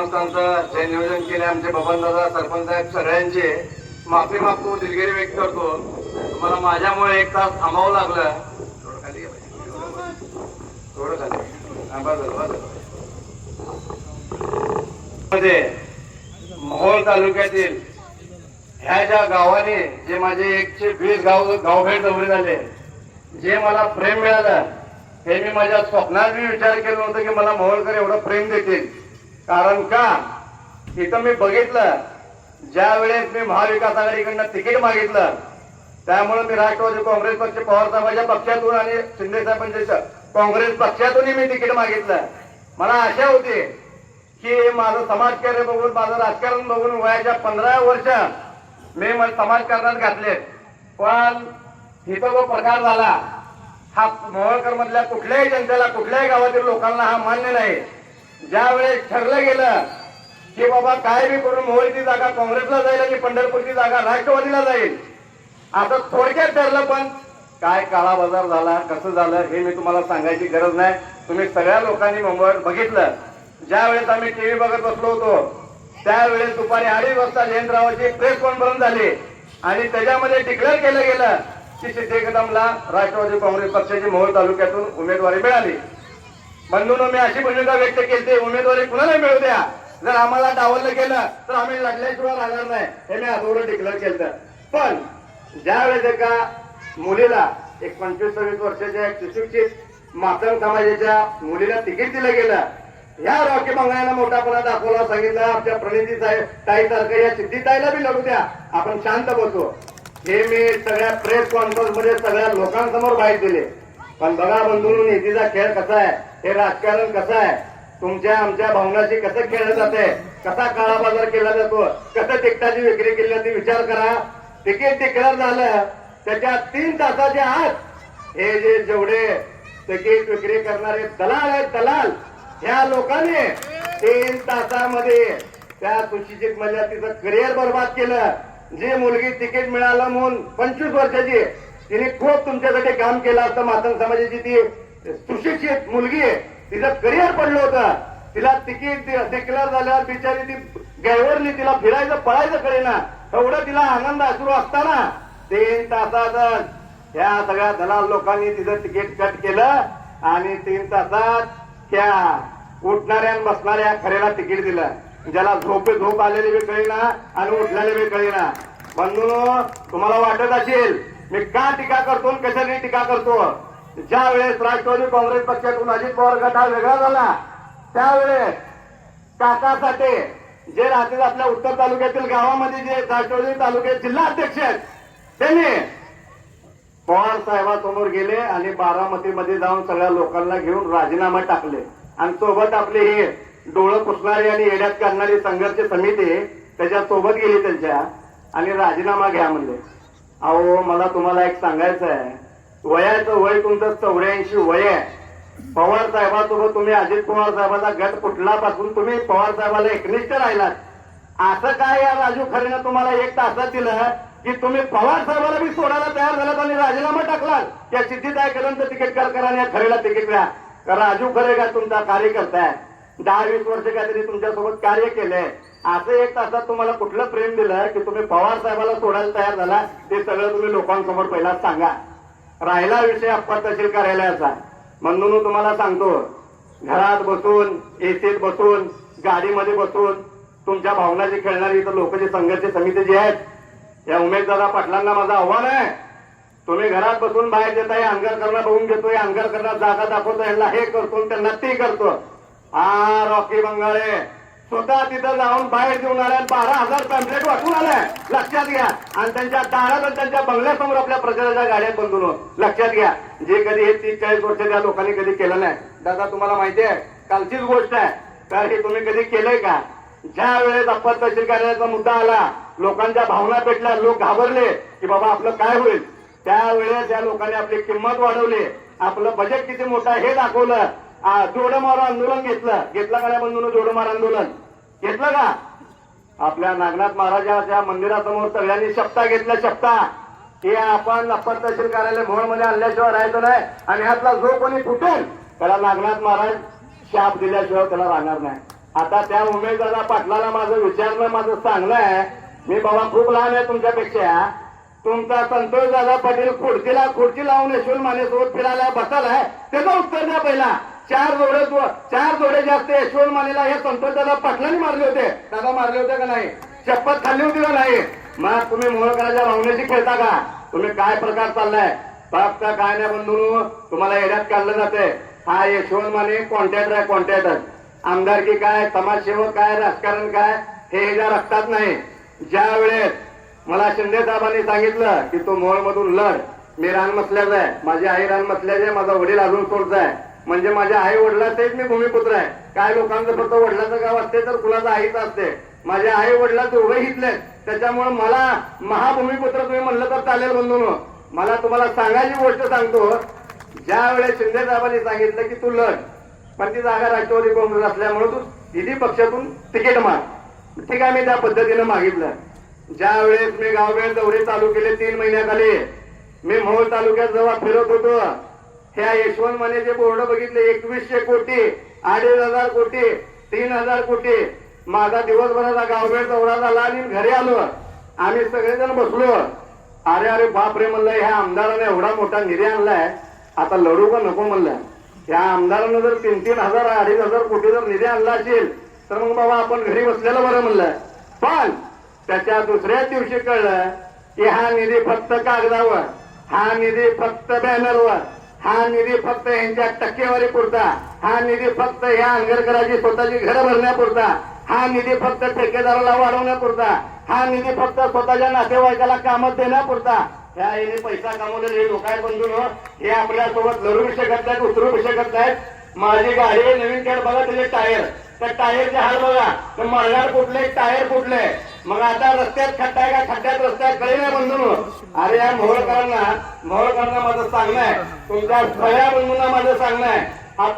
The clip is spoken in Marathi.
जे नियोजन केले आमचे बबनदादा सरपंच साहेब सगळ्यांचे माफी मागतो, दिलगिरी व्यक्त करतो. तुम्हाला माझ्यामुळे एक तास थांबावं लागलं. थोडं खाली मोहोळ तालुक्यातील ह्या ज्या गावाने जे माझे 120 गावभेट दौरे झाले, जे मला प्रेम मिळालं, हे मी माझ्या स्वप्नात बी विचार केला नव्हतं की मला मोहोळकर एवढं प्रेम देतील. कारण का इथं मी बघितलं, ज्या वेळेस मी महाविकास आघाडीकडनं तिकीट मागितलं, त्यामुळे मी राष्ट्रवादी काँग्रेस पक्ष पवार साहेबांच्या पक्षातून आणि शिंदे साहेबांच्या काँग्रेस पक्षातूनही मी तिकीट मागितलं. मला आशा होती की माझं समाजकार्य बघून, माझं राजकारण बघून वयाच्या 15 वर्ष मी समाजकारणात घातले. पण इथं जो प्रकार झाला, हा मोहोळकर मधल्या कुठल्याही जनतेला, कुठल्याही गावातील लोकांना हा मान्य नाही. ज्या वेळेस ठरलं गेलं की बाबा काय बी करून मोहोळची जागा काँग्रेसला जाईल आणि पंढरपूरची जागा राष्ट्रवादीला जाईल, असं थोडक्यात ठरलं. पण काय काळा बाजार झाला, कसं झालं हे मी तुम्हाला सांगायची गरज नाही. तुम्ही सगळ्या लोकांनी मुंबईवर बघितलं. ज्या वेळेस आम्ही टीव्ही बघत बसलो होतो, त्यावेळेस दुपारी 2:30 वाजता जयंतरावांची प्रेस कॉन्फरन्स झाली आणि त्याच्यामध्ये डिक्लेअर केलं गेलं की सिद्धी कदमला राष्ट्रवादी काँग्रेस पक्षाची मोहोळ तालुक्यातून उमेदवारी मिळाली. बंधूंनो, मी अशी भूमिका व्यक्त केली, उमेदवारी कुणाला मिळू द्या, जर आम्हाला डावललं गेलं तर आम्ही लढल्याशिवाय राहणार नाही, हे मी अगोदर डिक्लेअर केलं. पण ज्या वेळेस एका मुलीला, एक 25-26 वर्षाच्या एक सुशिक्षित मातंग समाजाच्या मुलीला तिकीट दिलं गेलं, या रॉकी बंगल्यानं मोठापणा दाखवला, सांगितलं आमच्या प्रणिती ताई सारखं या सिद्धीताईला बी लढू द्या, आपण शांत बसू, हे मी सगळ्या प्रेस कॉन्फरन्स मध्ये सगळ्या लोकांसमोर बाहेर दिले. पण बघा बंधूंनो, नीतीचा खेळ कसा आहे, हे राजकारण कसं आहे, तुमच्या आमच्या भावनाशी कसं खेळलं जाते, कसा काळा बाजार केला जातो, कसं तिकिटाची विक्री केली जाते, विचार करा. तिकीट डिक्लेअर झालं, त्याच्या 3 तासाच्या आत हे जे जेवढे तिकीट विक्री करणारे दलाल आहेत, दलाल, ह्या लोकांनी 3 तासामध्ये त्या सुशिक्षित महिला तिचं करिअर बर्बाद केलं. जी मुलगी तिकीट मिळालं म्हणून 25 वर्षाची, तिने खूप तुमच्यासाठी काम केलं असतं. मातंग समाजाची ती सुशिक्षित मुलगी आहे, तिचं करिअर पडलं होतं, तिला तिकीट डिक्लेअर झाल्यावर बिचारी ती गैवरली, तिला फिरायचं पळायचं कळेना, एवढं तिला आनंद अश्रू असताना 3 तासातच ह्या सगळ्या दलाल लोकांनी तिचं तिकीट कट केलं आणि 3 तासात त्या उठणाऱ्या बसणाऱ्या खऱ्याला तिकीट दिलं. ज्याला झोप आलेली बी कळेना आणि उठलेली बी कळेना. बंधूंनो, तुम्हाला वाटत असेल मी का टीका करतो, कशाने टीका करतो. ज्या वेळेस राष्ट्रवादी काँग्रेस पक्षातून अजित पवार गट हा वेगळा झाला, त्यावेळेस काका साठे जे राहतील आपल्या उत्तर तालुक्यातील गावामध्ये, जे राष्ट्रवादी तालुक्याचे जिल्हा अध्यक्ष आहेत, त्यांनी पवार साहेबांसमोर गेले आणि बारामतीमध्ये जाऊन सगळ्या लोकांना घेऊन राजीनामा टाकले. आणि सोबत आपले हे डोळं पुसणारी आणि येड्यात काढणारी संघर्ष समिती त्याच्या सोबत गेली त्यांच्या आणि राजीनामा घ्या म्हणले. अहो, मला तुम्हाला एक सांगायचं आहे, वयाचं वय तुमचं 84 वय आहे. पवार साहेबांसोबत तुम्ही अजित पवार साहेबांचा गट फुटलापासून तुम्ही पवार साहेबाला एकनिष्ठ राहिलात. असं काय या राजू खरेनं तुम्हाला 1 तासात दिलं की तुम्ही पवार साहेबाला बी सोडायला तयार झालात आणि राजीनामा टाकलात. त्या सिद्धीताईकडून खरेला तिकीट करा, खरेला तिकीट द्या. राजू खरे का तुमचा कार्यकर्ता आहे, 10-20 वर्ष काहीतरी तुमच्यासोबत कार्य केलंय. असं 1 तासात तुम्हाला कुठलं प्रेम दिलं की तुम्ही पवार साहेबाला सोडायला तयार झाला, ते सगळं तुम्ही लोकांसमोर पहिला सांगा. राहिला विषय अप्पर तहसील कार्यालयाचा, म्हणून तुम्हाला सांगतो, घरात बसून, एसीत बसून, गाडीमध्ये बसून तुमच्या भावनाची खेळणारी इथं लोक जे संघर्ष समिती जी आहेत, या उमेशदादा पाटलांना माझं आव्हान आहे, तुम्ही घरात बसून बाहेर देताय, अंगार करणं बघून घेतोय, अंगार करणं जागा दाखवतो, यांना हे करतो त्यांना ते करतो. हा रॉकी बंगाळे स्वतः तिथं जाऊन बाहेर देऊन आल्या, 12,000 पॅम्पलेट वाटून आलाय, लक्षात घ्या. आणि त्यांच्या दारात आणि त्यांच्या बंगल्यासमोर आपल्या प्रचाराच्या गाड्या बंधून लक्षात घ्या. जे कधी हे 30-40 वर्ष त्या लोकांनी कधी केलं नाही. दादा, तुम्हाला माहिती आहे, कालचीच गोष्ट आहे, तर हे तुम्ही कधी केलंय का? ज्या वेळेस अप्पर तहसील कार्यालयाचा मुद्दा आला, लोकांच्या भावना पेटल्या, लोक घाबरले की बाबा आपलं काय होईल, त्यावेळेस या लोकांनी आपली किंमत वाढवली, आपलं बजेट किती मोठं हे दाखवलं. जोडमार आंदोलन घेतलं का बंधून? जोडमार आंदोलन घेतलं का? आपल्या नागनाथ महाराजांच्या मंदिरासमोर सगळ्यांनी शपथा घेतल्या, शपथा की आपण अप्पर तहसील कार्यालय मोहोळमध्ये आणल्याशिवाय राहायचं नाही, आणि ह्यातला जो कोणी फुटेल त्याला नागनाथ महाराज शाप दिल्याशिवाय त्याला राहणार नाही. आता त्या उमेशदादा पाटलाला माझं विचारणं माझं सांगणं आहे, मी बाबा खूप लहान आहे तुमच्यापेक्षा. तुमचा संतोष दादा पाटील खुर्ची लावून यशवंत माने सोबत फिरायला बसालाय, त्याचं उत्तर द्या पहिला. चार जोडे जास्त यशवंत मानेला हे संतोष दादा पाटलांनी मारले होते. दादा मारले होते का नाही? शपथ खाल्ली होती का नाही? मग तुम्ही मोहळकरांच्या भावनेशी खेळता का? तुम्ही काय प्रकार चाललाय? फक्त काय नाही बंधू, तुम्हाला येण्यात काढलं जाते. हा यशवंत माने कॉन्ट्रॅक्टर आहे, कॉन्ट्रॅक्टर. आमदारकी काय, समाजसेवक काय, राजकारण काय हे ह्याच्या रक्तात नाही. ज्या वेळेस मला शिंदे साहेबांनी सांगितलं की तो मोहोळ मधून लढ, मी रानमसल्याचा आहे, माझी आई रानमसल्याची आहे, माझा वडील अजून सोडचा आहे, म्हणजे माझ्या आई वडिलाचेच मी भूमिपुत्र आहे. काय लोकांचं फक्त वडिलाचं गाव असते तर कुणाचं आईच असते. माझ्या आई वडिलाचं उभे हितले, त्याच्यामुळे मला महाभूमिपुत्र तुम्ही म्हणलं तर चालेल बंधून. मला तुम्हाला सांगायची गोष्ट सांगतो, ज्या वेळेस शिंदे साहेबांनी सांगितलं की तू लढ, पण ती जागा राष्ट्रवादी काँग्रेस असल्यामुळे तू विधी पक्षातून तिकीट माग. ठीक आहे, मी त्या पद्धतीनं मागितलं. ज्या वेळेस मी गावभेळ दौरे चालू केले 3 महिन्याखाली, मी मोहोळ तालुक्यात जेव्हा फिरत होतो, ह्या यशवंत मानेचे बोर्ड बघितले. 2100 कोटी, 2500 कोटी, 3000 कोटी. माझा दिवसभराचा गावभेळ दौरा झाला आणि घरी आलो. आम्ही सगळेजण बसलो. अरे बापरे म्हणलं, ह्या आमदाराने एवढा मोठा निधी आणलाय, आता लढू का नको म्हणलं. ह्या आमदारानं जर 3,000, 2,500 कोटी जर निधी आणला असेल तर मग बाबा आपण घरी बसलेलं बरं म्हणलं. पण त्याच्या दुसऱ्याच दिवशी कळलं की हा निधी फक्त कागदावर, हा निधी फक्त बॅनरवर, हा निधी फक्त यांच्या टक्केवारी पुरता, हा निधी फक्त ह्या अंगरकराची स्वतःची घरं भरण्यापुरता, हा निधी फक्त ठेकेदाराला वाढवण्यापुरता, हा निधी फक्त स्वतःच्या नातेवाईकाला कामात देण्यापुरता. ह्या याने पैसा कमवलेले लोक आहेत बंधून, हे आपल्यासोबत लढू शकत नाहीत, उतरू शकत नाहीत. माझी गाडी नवीन कॅट बघा, त्याचे टायर, त्या टायरचे हाल बघा, तर मळणार कुठले, टायर कुठले. मग आता रस्त्यात खड्डा आहे का, खड्ड्यात रस्त्यात कळी नाही बंधून. अरे या मोहोळकरांना माझं सांगणं आहे, तुमच्या सगळ्या बंधूंना माझं सांगणं आहे, हा